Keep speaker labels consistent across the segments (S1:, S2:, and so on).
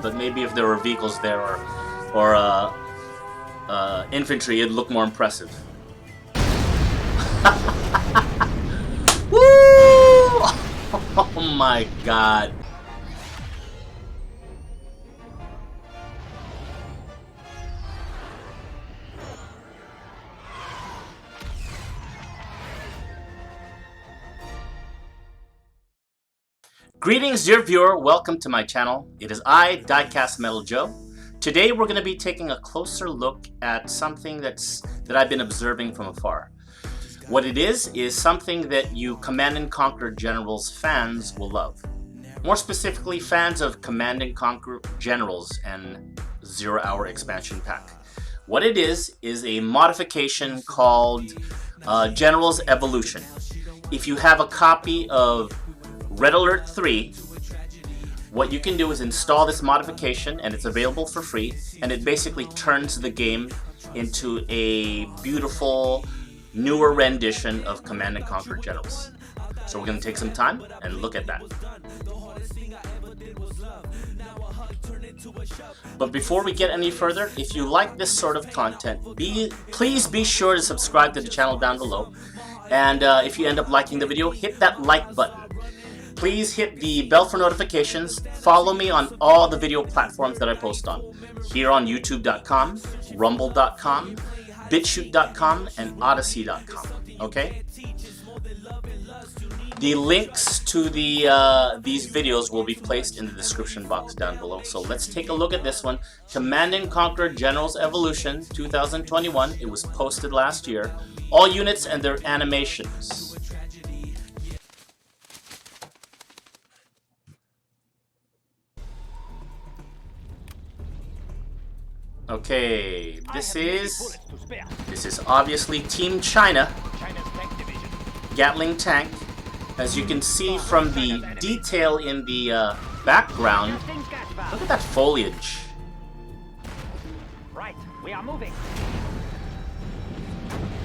S1: but maybe if there were vehicles there or infantry, it'd look more impressive. Woo! Oh my god. Greetings, dear viewer. Welcome to my channel. It is I, DyeCastMetal Joe. Today we're going to be taking a closer look at something that I've been observing from afar. What it is something that you Command & Conquer Generals fans will love. More specifically, fans of Command & Conquer Generals and 0 Hour Expansion Pack. What it is a modification called Generals Evolution. If you have a copy of Red Alert 3, what you can do is install this modification, and it's available for free, and it basically turns the game into a beautiful, newer rendition of Command & Conquer Generals. So we're going to take some time and look at that. But before we get any further, if you like this sort of content, please be sure to subscribe to the channel down below. And if you end up liking the video, hit that like button. Please hit the bell for notifications. Follow me on all the video platforms that I post on. Here on YouTube.com, Rumble.com, BitChute.com, and Odyssey.com. Okay? The links to these videos will be placed in the description box down below. So let's take a look at this one. Command & Conquer Generals Evolution 2021. It was posted last year. All units and their animations. Okay, this is obviously Team China Gatling tank. As you can see from the detail in the background, look at that foliage.
S2: Right, we are moving.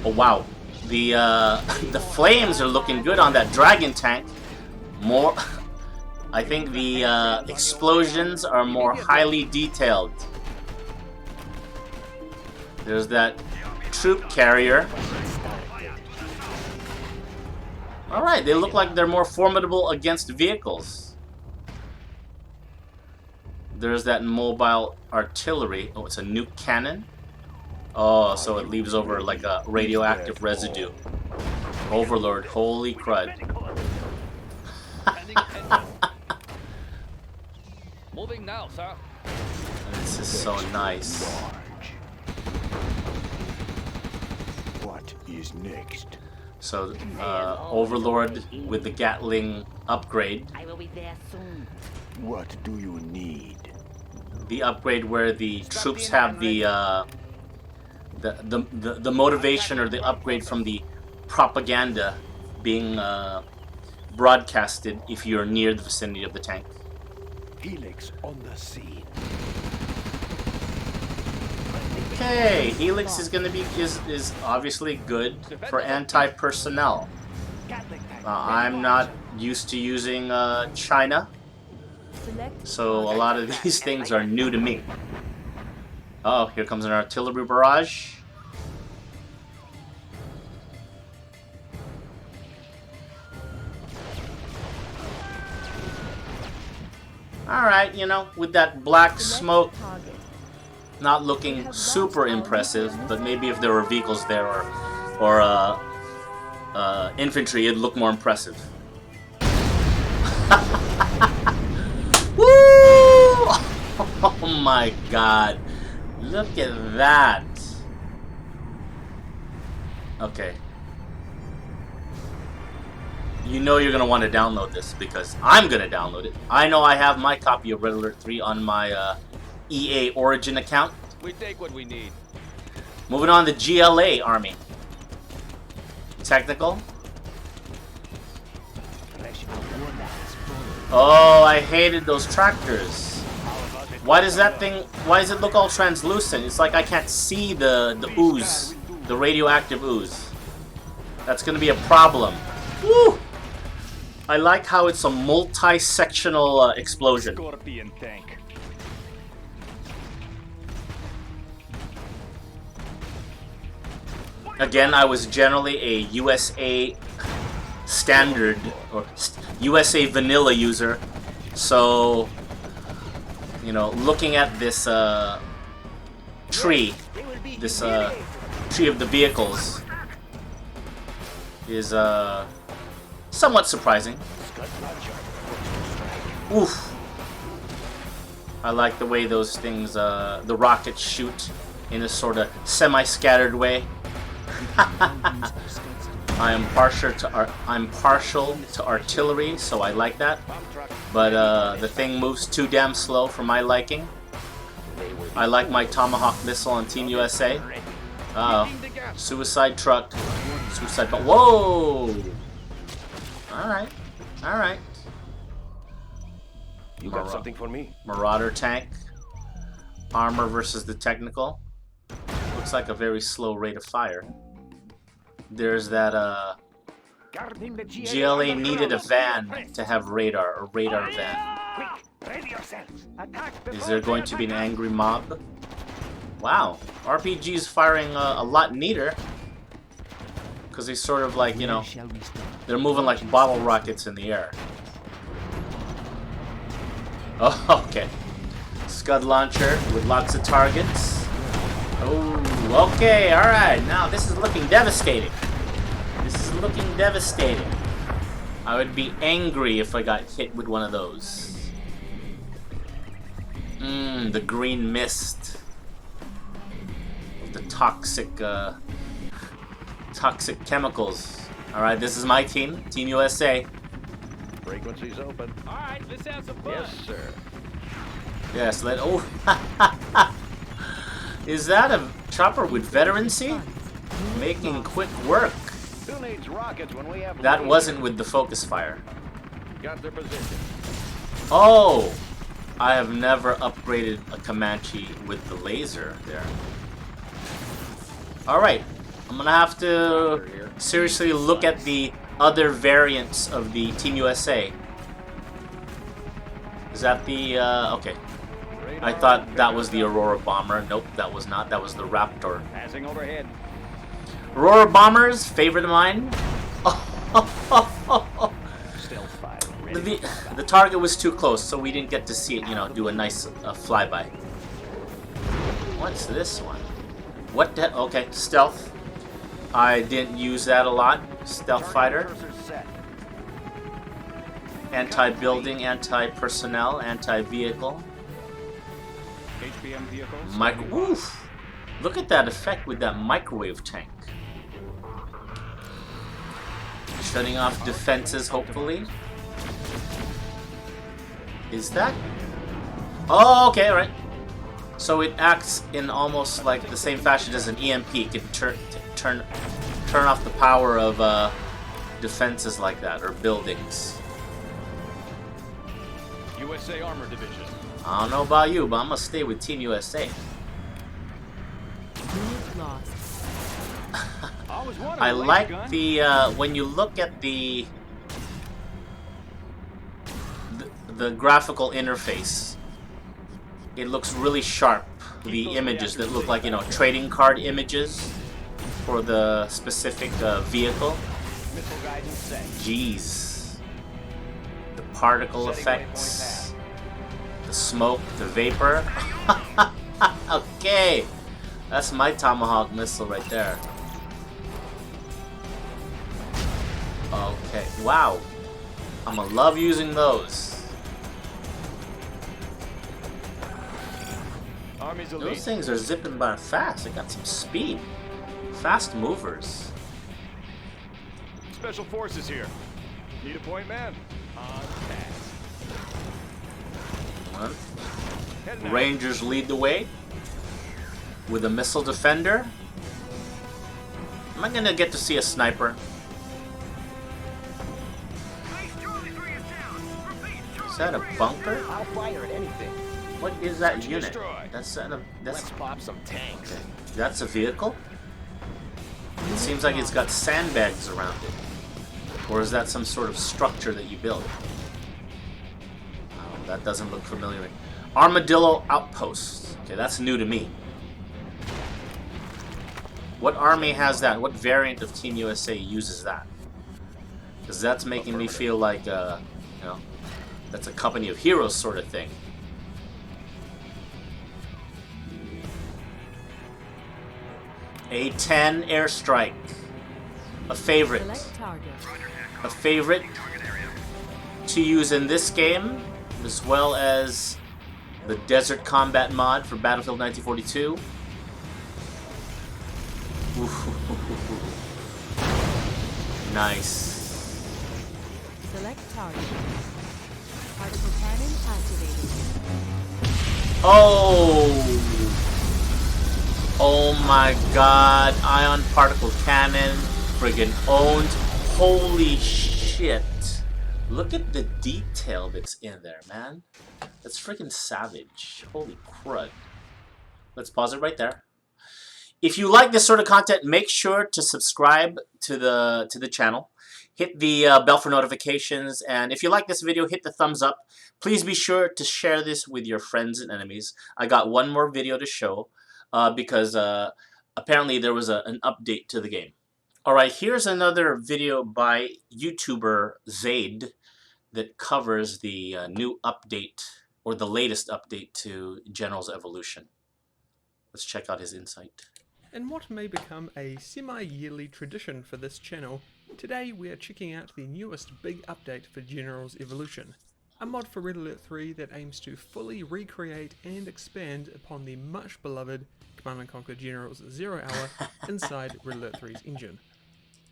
S1: Oh wow, the the flames are looking good on that dragon tank. More, I think the explosions are more highly detailed. There's that troop carrier. Alright, they look like they're more formidable against vehicles. There's that mobile artillery. Oh, it's a nuke cannon. Oh, so it leaves over like a radioactive residue. Overlord, holy crud.
S2: Moving now, sir.
S1: This is so nice.
S3: What is next?
S1: So, Overlord with the Gatling upgrade.
S4: I will be there soon.
S3: What do you need?
S1: The upgrade where the troops have the motivation, or the upgrade from the propaganda being broadcasted if you're near the vicinity of the tank.
S3: Helix on the scene.
S1: Okay, Helix is gonna be is obviously good for anti-personnel. I'm not used to using China, so a lot of these things are new to me. Oh, here comes an artillery barrage. Alright, you know, with that black smoke, not looking super impressive, but maybe if there were vehicles there or infantry, it'd look more impressive. Woo! Oh my god. Look at that. Okay. You know you're going to want to download this because I'm going to download it. I know I have my copy of Red Alert 3 on my EA Origin account.
S2: We take what we need.
S1: Moving on to GLA Army. Technical. Oh, I hated those tractors. Why does that thing, why does it look all translucent? It's like I can't see the ooze, the radioactive ooze. That's gonna be a problem. Woo! I like how it's a multi-sectional explosion.
S2: Scorpion tank.
S1: Again, I was generally a USA standard or USA vanilla user, so you know, looking at this tree, this tree of the vehicles, is somewhat surprising. Oof! I like the way those things, the rockets shoot in a sort of semi-scattered way. I'm partial to artillery, so I like that. But the thing moves too damn slow for my liking. I like my Tomahawk missile on Team USA. Suicide truck. Suicide truck. Whoa! Alright. Alright.
S3: You got something for me?
S1: Marauder tank. Armor versus the technical. Looks like a very slow rate of fire. There's that, GLA needed a van to have radar, a radar van. Is there going to be an angry mob? Wow, RPG's firing a lot neater. Because they sort of like, you know, they're moving like bottle rockets in the air. Oh, okay. Scud launcher with lots of targets. Oh, okay, alright. Now this is looking devastating. This is looking devastating. I would be angry if I got hit with one of those. The green mist. The toxic, toxic chemicals. Alright, this is my team. Team USA.
S3: Frequency's open.
S2: Alright, let's have some fun.
S3: Yes, sir.
S1: Yes, oh. Is that a chopper with veterancy? Making quick work.
S3: Who needs rockets when we have
S1: That wasn't with the focus fire.
S3: got their position.
S1: Oh! I have never upgraded a Comanche with the laser there. Alright, I'm gonna have to seriously look at the other variants of the Team USA. Is that the, okay. I thought that was the Aurora Bomber. Nope, that was not. That was the Raptor.
S2: Passing overhead.
S1: Aurora Bombers, favorite of mine.
S2: Stealth fire.
S1: The target was too close, so we didn't get to see it, you know, do a nice flyby. What's this one? What the? Okay, stealth. I didn't use that a lot. Stealth fighter. Anti-building, anti-personnel, anti-vehicle.
S2: HPM vehicles.
S1: Oof! Look at that effect with that microwave tank. Shutting off defenses, hopefully. Is that? Oh, okay, alright. So it acts in almost like the same fashion as an EMP. It can turn off the power of defenses like that, or buildings.
S2: USA Armor Division.
S1: I don't know about you, but I'm gonna stay with Team USA. I like the when you look at the graphical interface, it looks really sharp. The images that look like, you know, trading card images for the specific vehicle. Jeez. The particle effects, the smoke, the vapor. Okay, that's my Tomahawk missile right there. Okay, wow. I'm gonna love using those. Those things are zipping by fast. They got some speed. Fast movers.
S2: Special forces here. Need a point man? On task.
S1: Rangers lead the way with a missile defender. Am I gonna get to see a sniper? Is that a bunker?
S4: I'll fire at anything.
S1: What is that unit? That's
S4: Let's pop some tanks.
S1: okay. That's a vehicle? It seems like it's got sandbags around it. Or is that some sort of structure that you build? Oh, that doesn't look familiar. Armadillo Outpost. Okay, that's new to me. What army has that? What variant of Team USA uses that? Because that's making me feel like, you know, that's a company of heroes sort of thing. A-10 airstrike. A favorite. A favorite to use in this game, as well as the Desert Combat mod for Battlefield 1942. Nice.
S5: Select target. Particle cannon activated.
S1: Oh! Oh my god. Ion particle cannon. Friggin' owned. Holy shit. Look at the detail that's in there, man. That's freaking savage. Holy crud. Let's pause it right there. If you like this sort of content, make sure to subscribe to the channel. Hit the bell for notifications, and if you like this video, hit the thumbs up. Please be sure to share this with your friends and enemies. I got one more video to show because apparently there was an update to the game. Alright, here's another video by YouTuber Zaid that covers the new update, or the latest update to General's Evolution. Let's check out his insight.
S6: In what may become a semi-yearly tradition for this channel, today we are checking out the newest big update for General's Evolution, a mod for Red Alert 3 that aims to fully recreate and expand upon the much beloved Command & Conquer General's 0 Hour inside Red Alert 3's engine.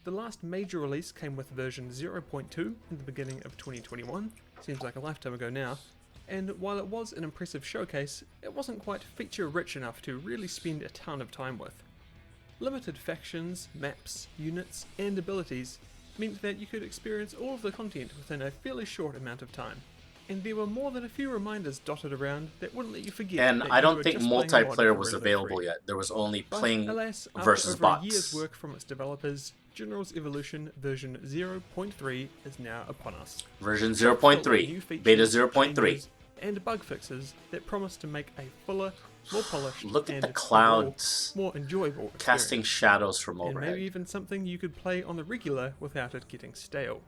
S6: The last major release came with version 0.2 in the beginning of 2021, seems like a lifetime ago now, and while it was an impressive showcase, it wasn't quite feature-rich enough to really spend a ton of time with. Limited factions, maps, units, and abilities meant that you could experience all of the content within a fairly short amount of time, and there were more than a few reminders dotted around that wouldn't let you forget.
S1: And I don't think multiplayer was available yet. There was only playing versus bots.
S6: After a year's work from its developers, General's Evolution version 0.3 is now upon us.
S1: Version 0.3, beta 0.3.
S6: And bug fixes that promise to make a fuller, more polished,
S1: look at
S6: and
S1: the clouds,
S6: more enjoyable experience.
S1: casting shadows from overhead.
S6: And maybe even something you could play on the regular without it getting stale.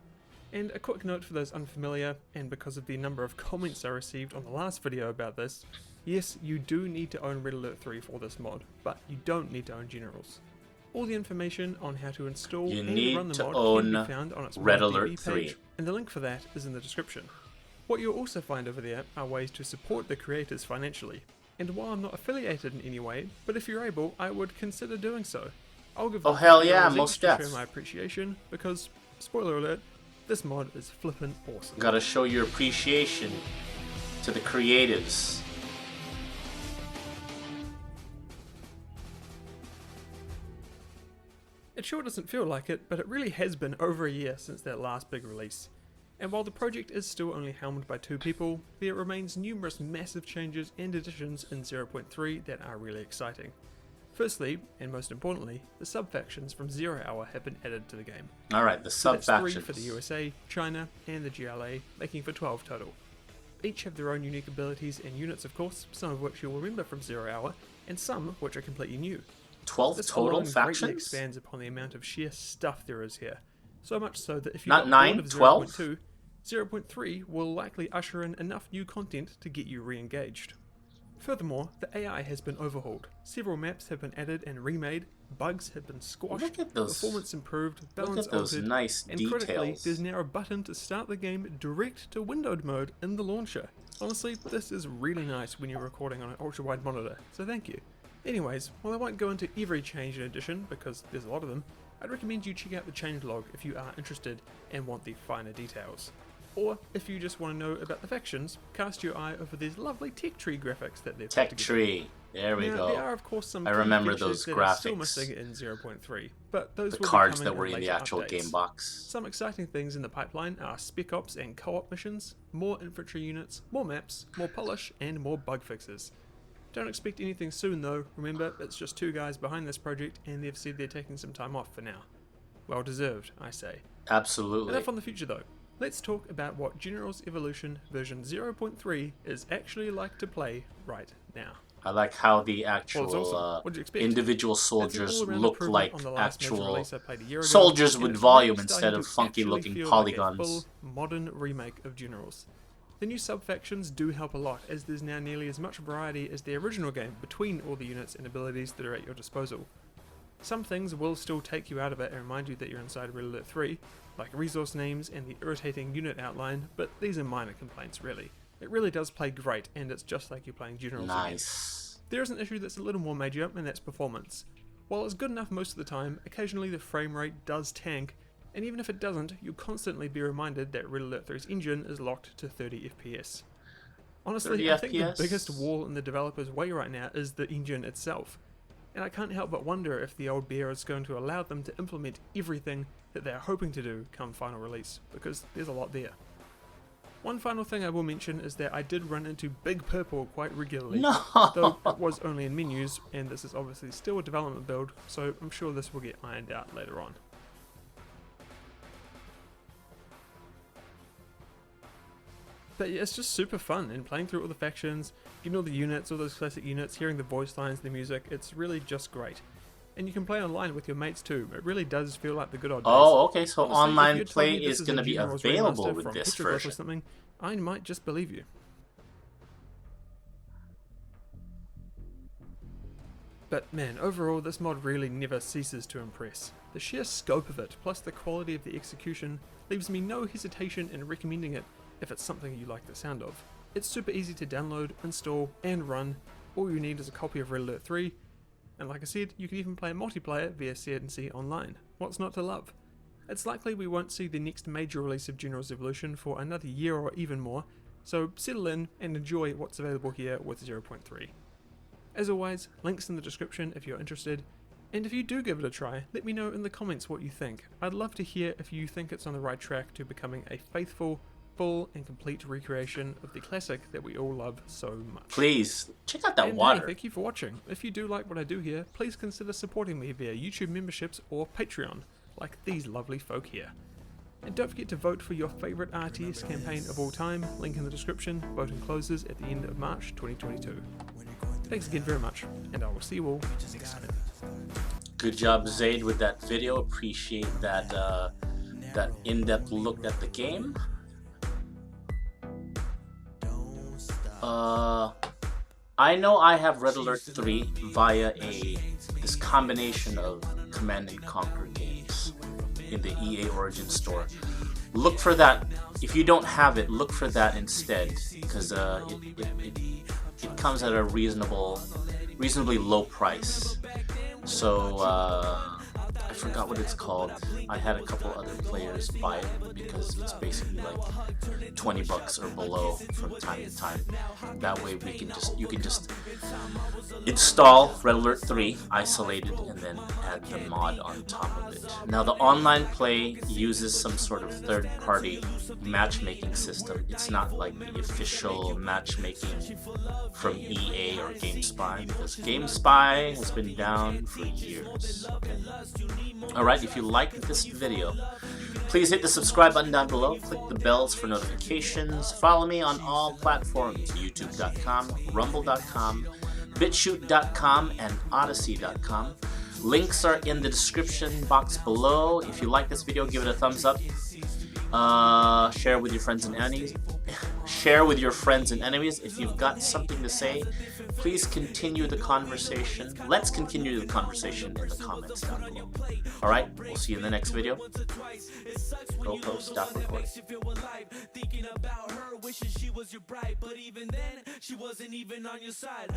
S6: And a quick note for those unfamiliar, and because of the number of comments I received on the last video about this, yes, you do need to own Red Alert 3 for this mod, but you don't need to own Generals. All the information on how to install and run the mod can be found on its
S1: Red
S6: mod
S1: Alert
S6: DB
S1: 3.
S6: page, and the link for that is in the description. What you'll also find over there are ways to support the creators financially, and while I'm not affiliated in any way, but if you're able, I would consider doing so. I'll give
S1: hell yeah,
S6: $50
S1: most
S6: to
S1: def.
S6: show my appreciation, because, spoiler alert, this mod is flippin' awesome.
S1: Gotta show your appreciation to the creatives.
S6: It sure doesn't feel like it, but it really has been over a year since that last big release. And while the project is still only helmed by 2 people, there remains numerous massive changes and additions in 0.3 that are really exciting. Firstly, and most importantly, the sub-factions from 0 Hour have been added to the game.
S1: Alright, the
S6: That's
S1: sub-factions.
S6: 3 for the USA, China, and the GLA, making for 12 total. Each have their own unique abilities and units, of course, some of which you'll remember from 0 Hour, and some which are completely new.
S1: 12
S6: This
S1: total
S6: alone greatly
S1: factions?
S6: expands upon the amount of sheer stuff there is here. So much so that if you
S1: Not
S6: got
S1: 9,
S6: bored of
S1: 12?
S6: 0.2, 0.3 will likely usher in enough new content to get you re-engaged. Furthermore, the AI has been overhauled. Several maps have been added and remade, bugs have been squashed,
S1: Look at those-
S6: performance improved,
S1: Look
S6: balance
S1: at those
S6: altered,
S1: nice
S6: and critically,
S1: details.
S6: there's now a button to start the game direct to windowed mode in the launcher. Honestly, this is really nice when you're recording on an ultra-wide monitor, so thank you. Anyways, while I won't go into every change and addition, because there's a lot of them, I'd recommend you check out the changelog if you are interested and want the finer details. Or, if you just want to know about the factions, cast your eye over these lovely tech tree graphics that they've put
S1: Tech
S6: together.
S1: tree. There we
S6: Now,
S1: go.
S6: there are of course some
S1: I
S6: key
S1: remember
S6: features
S1: those
S6: that are still
S1: graphics.
S6: missing in 0.3, but those
S1: The
S6: will be
S1: cards
S6: coming
S1: that were in the
S6: later
S1: actual
S6: updates.
S1: game box.
S6: Some exciting things in the pipeline are spec ops and co-op missions, more infantry units, more maps, more polish, and more bug fixes. Don't expect anything soon though, remember it's just 2 guys behind this project and they've said they're taking some time off for now. Well deserved, I say.
S1: Absolutely.
S6: Enough on the future though. Let's talk about what General's Evolution version 0.3 is actually like to play right now.
S1: I like how the
S6: Well,
S1: actual
S6: it's awesome. What'd you expect?
S1: individual
S6: It's an
S1: soldiers
S6: all-around
S1: look
S6: improvement
S1: like
S6: on the last major
S1: actual
S6: release I played a year ago,
S1: soldiers
S6: and
S1: with
S6: it's
S1: volume
S6: really
S1: instead
S6: starting
S1: of
S6: to
S1: funky
S6: actually
S1: looking
S6: feel
S1: polygons.
S6: Like a full modern remake of Generals. The new sub-factions do help a lot, as there's now nearly as much variety as the original game between all the units and abilities that are at your disposal. Some things will still take you out of it and remind you that you're inside Red Alert 3, like resource names and the irritating unit outline, but these are minor complaints really. It really does play great, and it's just like you're playing Generals again.
S1: Nice.
S6: There is an issue that's a little more major, and that's performance. While it's good enough most of the time, occasionally the frame rate does tank, and even if it doesn't, you'll constantly be reminded that Red Alert 3's engine is locked to 30 FPS. Honestly,
S1: 30
S6: I think
S1: FPS?
S6: the biggest wall in the developer's way right now is the engine itself. And I can't help but wonder if the old bear is going to allow them to implement everything that they're hoping to do come final release, because there's a lot there. One final thing I will mention is that I did run into Big Purple quite regularly,
S1: No.
S6: though it was only in menus, and this is obviously still a development build, so I'm sure this will get ironed out later on. But yeah, it's just super fun, and playing through all the factions, getting all the units, all those classic units, hearing the voice lines, the music, it's really just great. And you can play online with your mates too. It really does feel like the good old days.
S1: Oh, okay, so
S6: Honestly, if
S1: online
S6: you'd told
S1: play
S6: me this
S1: is
S6: a
S1: going to be
S6: Generals
S1: available
S6: remaster
S1: with
S6: from
S1: this
S6: Petroglyph
S1: version.
S6: or something, I might just believe you. But man, overall this mod really never ceases to impress. The sheer scope of it, plus the quality of the execution, leaves me no hesitation in recommending it if it's something you like the sound of. It's super easy to download, install, and run. All you need is a copy of Red Alert 3, and like I said, you can even play multiplayer via CNC online. What's not to love? It's likely we won't see the next major release of Generals Evolution for another year or even more, so settle in and enjoy what's available here with 0.3. As always, links in the description if you're interested, and if you do give it a try, let me know in the comments what you think. I'd love to hear if you think it's on the right track to becoming a faithful, full and complete recreation of the classic that we all love so much.
S1: Please, check out that
S6: And
S1: water.
S6: hey, thank you for watching. If you do like what I do here, please consider supporting me via YouTube memberships or Patreon, like these lovely folk here. And don't forget to vote for your favourite RTS campaign of all time, link in the description. Voting closes at the end of March 2022. Thanks again very much, and I will see you all next time.
S1: Good job, Zaid, with that video. Appreciate that that in-depth look at the game. I know I have Red Alert 3 via this combination of Command and Conquer games in the EA Origin store. Look for that. If you don't have it, look for that instead, because it comes at a reasonably low price. So I forgot what it's called. I had a couple other players buy it because it's basically like $20 or below from time to time. That way you can just install Red Alert 3 isolated and then add the mod on top of it. Now the online play uses some sort of third-party matchmaking system. It's not like the official matchmaking from EA or GameSpy, because GameSpy has been down for years. Okay. Alright, if you liked this video, please hit the subscribe button down below, click the bells for notifications, follow me on all platforms, youtube.com, rumble.com, bitshoot.com, and odyssey.com. Links are in the description box below. If you like this video, give it a thumbs up. Share with your friends and enemies. Share with your friends and enemies. If you've got something to say, please continue the conversation. Let's continue the conversation in the comments down below. Alright, we'll see you in the next video. GoPro, stop recording.
S7: Thinking about her, wishing she was your bride, but even then, she wasn't even on your side.